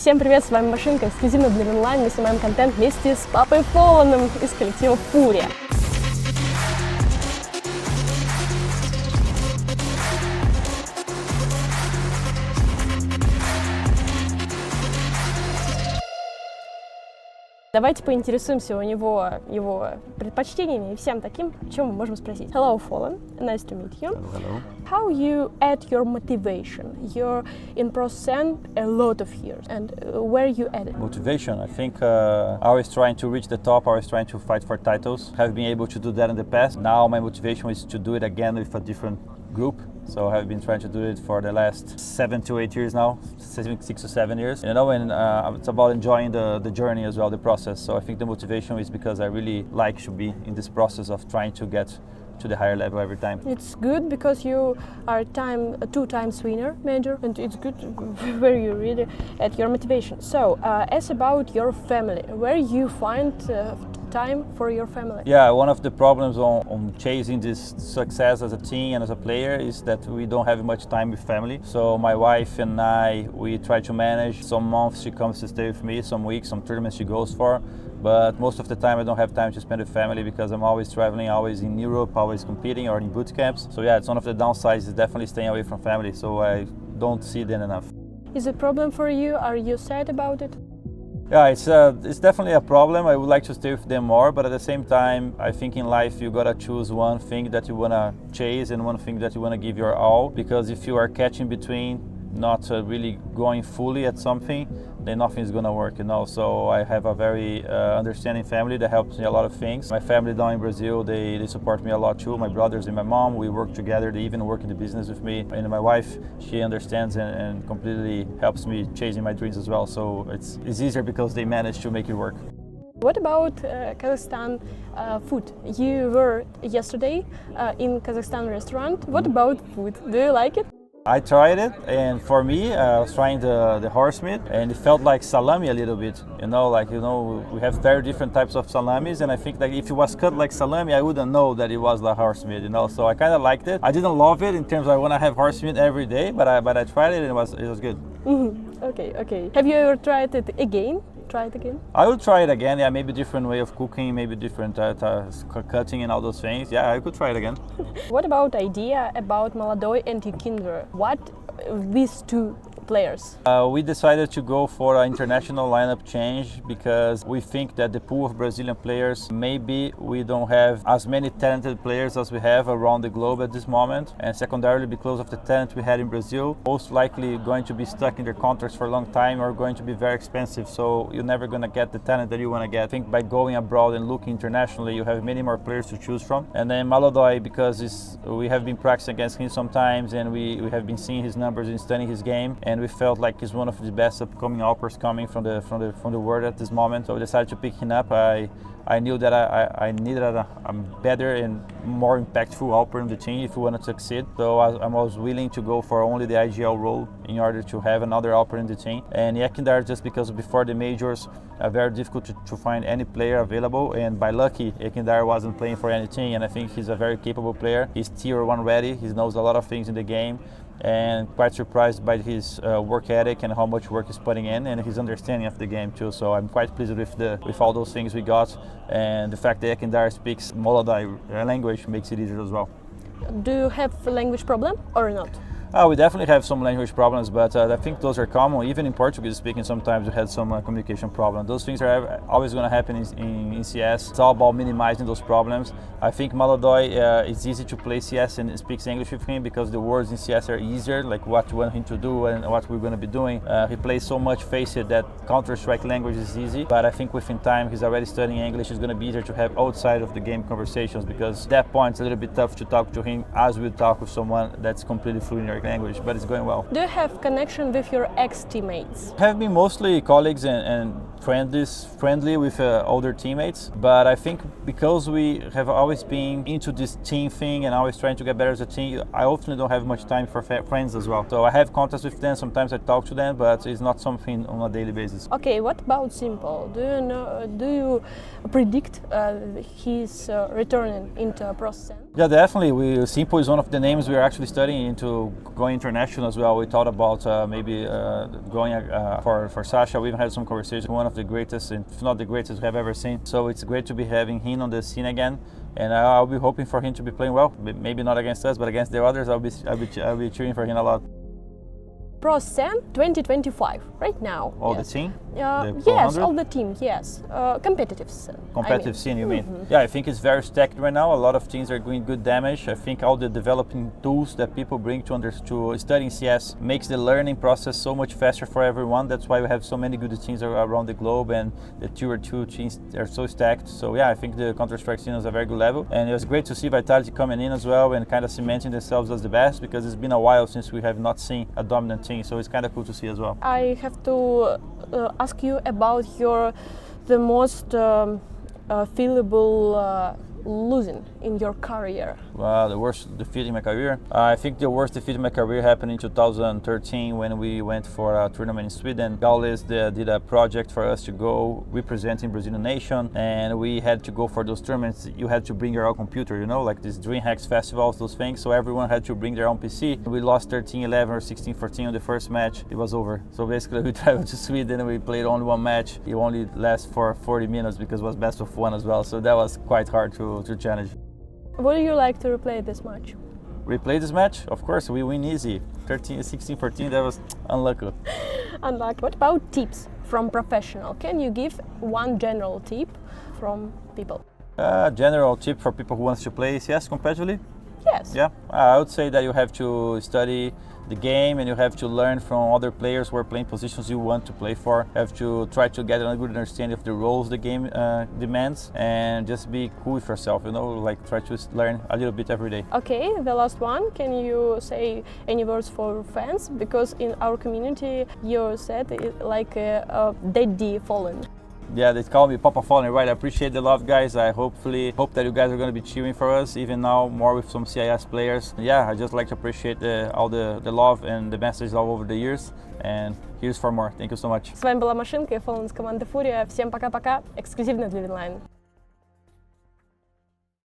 Всем привет, с вами Машинка, эксклюзивно для онлайн, мы снимаем контент вместе с папой Фоланом из коллектива FURIA. Давайте поинтересуемся у него его предпочтениями и всем таким, о чем мы можем спросить. Hello, Fallen. Nice to meet you. Hello. How you add your motivation? You're in ProScen a lot of years, and where you add it? Motivation. I think always trying to reach the top, always trying to fight for titles. Have been able to do that in the past. Now my motivation is to do it again with a different group. So I've been trying to do it for the last 7 to 8 years now, 6 to 7 years. You know, and it's about enjoying the journey as well, the process. So I think the motivation is because I really like to be in this process of trying to get to the higher level every time. It's good because you are a 2 times winner major, and it's good where you really at your motivation. So as about your family, where you find time for your family? Yeah, one of the problems on chasing this success as a team and as a player is that we don't have much time with family. So my wife and I, we try to manage. Some months she comes to stay with me, some weeks, some tournaments she goes for. But most of the time I don't have time to spend with family because I'm always traveling, always in Europe, always competing or in boot camps. So yeah, it's one of the downsides is definitely staying away from family. So I don't see them enough. Is it a problem for you? Are you sad about it? Yeah, it's definitely a problem. I would like to stay with them more, but at the same time, I think in life you gotta choose one thing that you wanna chase and one thing that you wanna give your all. Because if you are catching between, not really going fully at something, then nothing is gonna work, you know. So I have a very understanding family that helps me a lot of things. My family down in Brazil, they support me a lot too. My brothers and my mom, we work together. They even work in the business with me. And my wife, she understands and completely helps me chasing my dreams as well. So it's easier because they manage to make it work. What about Kazakhstan food? You were yesterday in Kazakhstan restaurant. What about food? Do you like it? I tried it, and for me, I was trying the horse meat, and it felt like salami a little bit. You know, we have very different types of salamis, and I think that if it was cut like salami, I wouldn't know that it was the horse meat. You know, so I kind of liked it. I didn't love it in terms of I want to have horse meat every day, but I tried it, and it was good. Mm-hmm. Okay. Have you ever tried it again? Try it again? I would try it again. Yeah, maybe different way of cooking, maybe different cutting and all those things. Yeah, I could try it again. What about idea about MOLODOY and Yukinder? What these two players? We decided to go for an international lineup change because we think that the pool of Brazilian players, maybe we don't have as many talented players as we have around the globe at this moment. And secondarily, because of the talent we had in Brazil, most likely going to be stuck in their contracts for a long time or going to be very expensive. So you're never going to get the talent that you want to get. I think by going abroad and looking internationally, you have many more players to choose from. And then MOLODOY, because we have been practicing against him sometimes and we have been seeing his numbers and studying his game. And we felt like he's one of the best upcoming uppers coming from the world at this moment. So we decided to pick him up. I knew that I needed a better and more impactful upper in the team if we wanted to succeed. So I was willing to go for only the IGL role in order to have another upper in the team. And Ekindar, just because before the majors, very difficult to find any player available. And by lucky, Ekindar wasn't playing for any team. And I think he's a very capable player. He's tier 1 ready. He knows a lot of things in the game. And quite surprised by his work ethic and how much work he's putting in and his understanding of the game too. So I'm quite pleased with all those things we got, and the fact that Ekindar speaks MOLODOY language makes it easier as well. Do you have a language problem or not? We definitely have some language problems, but I think those are common. Even in Portuguese speaking, sometimes we had some communication problems. Those things are always going to happen in CS. It's all about minimizing those problems. I think MOLODOY, it's easy to play CS and speaks English with him because the words in CS are easier, like what you want him to do and what we're going to be doing. He plays so much Face It that Counter-Strike language is easy, but I think within time he's already studying English. It's going to be easier to have outside of the game conversations because at that point it's a little bit tough to talk to him as we talk with someone that's completely fluent in language, but it's going well. Do you have connection with your ex-teammates? Have been mostly colleagues and friendly with older teammates. But I think because we have always been into this team thing and always trying to get better as a team, I often don't have much time for friends as well. So I have contacts with them. Sometimes I talk to them, but it's not something on a daily basis. Okay, what about s1mple? Do you predict his returning into process? Yeah, definitely. s1mple is one of the names we are actually studying into going international as well. We thought about maybe going for Sasha. We even had some conversation. One of the greatest, if not the greatest, we have ever seen. So it's great to be having him on the scene again. And I'll be hoping for him to be playing well. Maybe not against us, but against the others, I'll be cheering for him a lot. Pro-Scene 2025, right now. All yes. the team? Yes, all the team, yes. Competitive scene. Competitive scene, you mean? Yeah, I think it's very stacked right now. A lot of teams are doing good damage. I think all the developing tools that people bring to studying CS makes the learning process so much faster for everyone. That's why we have so many good teams around the globe, and the Tier 2 teams are so stacked. So yeah, I think the Counter-Strike scene is a very good level. And it was great to see Vitality coming in as well and kind of cementing themselves as the best, because it's been a while since we have not seen a dominant team. So it's kind of cool to see as well. I have to ask you about the most feelable losing in your career. Well, the worst defeat in my career. I think the worst defeat in my career happened in 2013 when we went for a tournament in Sweden. Gaules did a project for us to go representing Brazilian nation, and we had to go for those tournaments. You had to bring your own computer, you know, like these DreamHacks festivals, those things. So everyone had to bring their own PC. We lost 13-11 or 16-14 on the first match. It was over. So basically we traveled to Sweden and we played only one match. It only lasted for 40 minutes because it was best of one as well. So that was quite hard to challenge. Would you like to replay this match? Replay this match? Of course, we win easy. 13, 16, 14, that was unlucky. Unlucky. What about tips from professional? Can you give one general tip from people? General tip for people who wants to play CS competitively? Yes. Yeah, I would say that you have to study the game and you have to learn from other players who are playing positions you want to play for. You have to try to get a good understanding of the roles the game demands, and just be cool with yourself, you know, like try to learn a little bit every day. Okay, the last one. Can you say any words for fans? Because in our community you said it like a Daddy Fallen. Yeah, they call me Papa Fallen, right? I appreciate the love, guys. I hope that you guys are going to be cheering for us, even now more with some CIS players. Yeah, I just like to appreciate all the love and the messages all over the years. And here's for more. Thank you so much. С вами была Машинка и Fallen с команды FURIA. Всем пока-пока. Эксклюзивно для Винлайн.